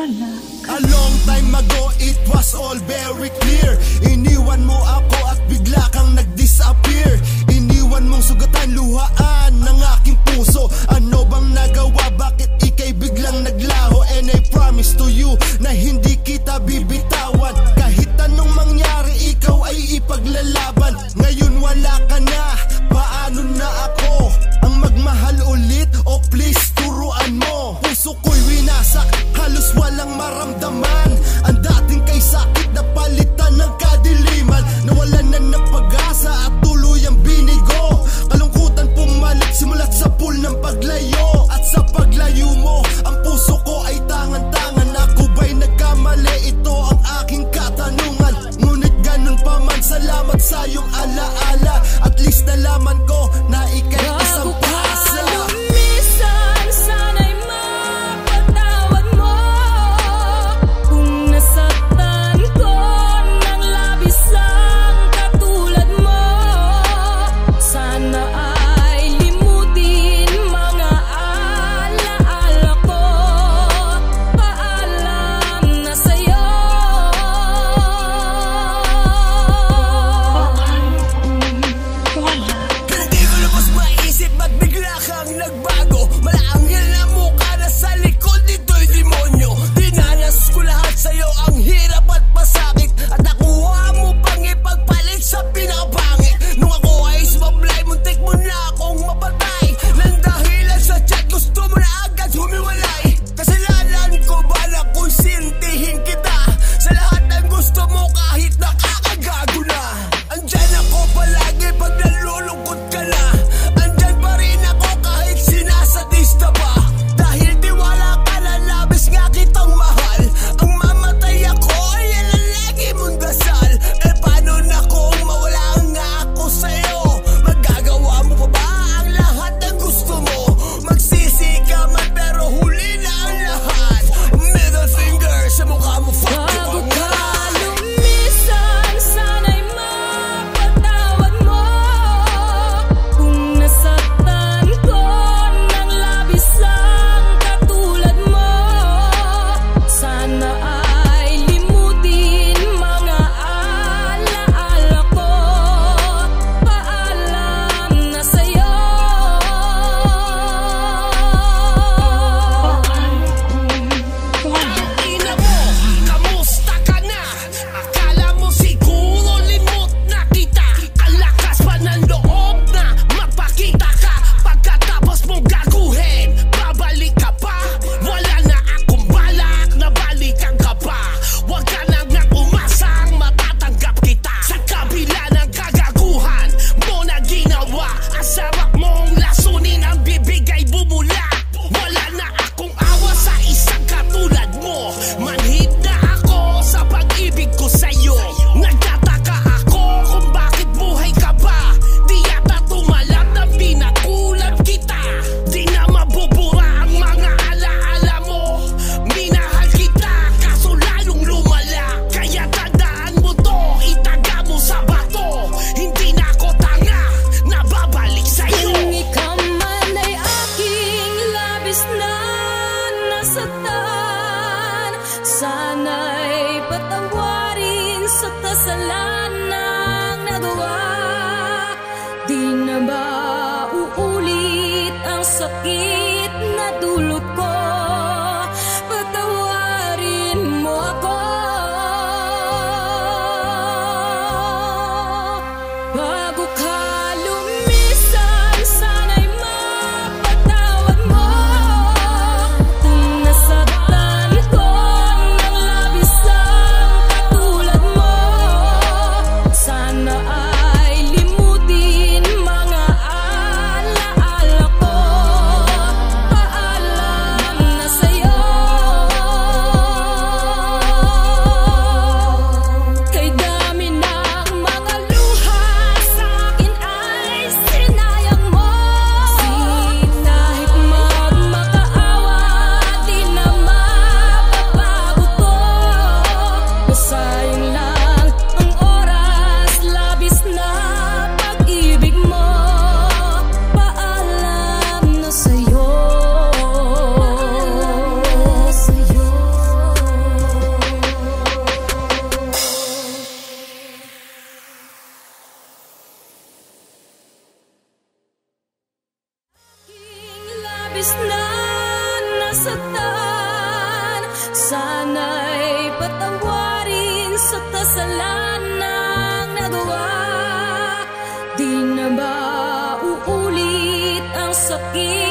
wala ka. A long time ago it was all very clear. Iniwan mo ako at bigla kang nag-disappear. Iniwan mong sugatan, luhaan ng aking puso. Ano bang nagawa? Bakit ika'y biglang naglaho? And I promise to you na hindi kita bibitawan. Kahit anong mangyari, ikaw ay ipaglalaban. Ngayon wala ka na, paano na ako ang magmahal ulit? O please turuan mo. Puso ko'y winasak, halos walang maramdaman. Ang dating kay sakit na palitan ng kadiliman. Nawalan na ng pag-asa at tuluyang binigo. Kalungkutan pumalit simulat sa pool ng paglayo. At sa paglayo mo, ang puso ko ay tangan-tangan. Ako ba'y nagkamali? Ito ang aking katanungan. Ngunit ganun pa man, salamat sa iyong alaala. At least nalaman ko na ika'y isang pasa. Sana'y patawarin sa kasalanang nagawa. Di na ba uulit ang sakit na dulot ko? Patawarin mo ako. Bago ka lumisan, sana'y mapatawad mo. Kung nasaktan ko ng labis ang katulad mo, Sana'y patawarin sa kasalanang nagawa. Di na mauulit ang sakit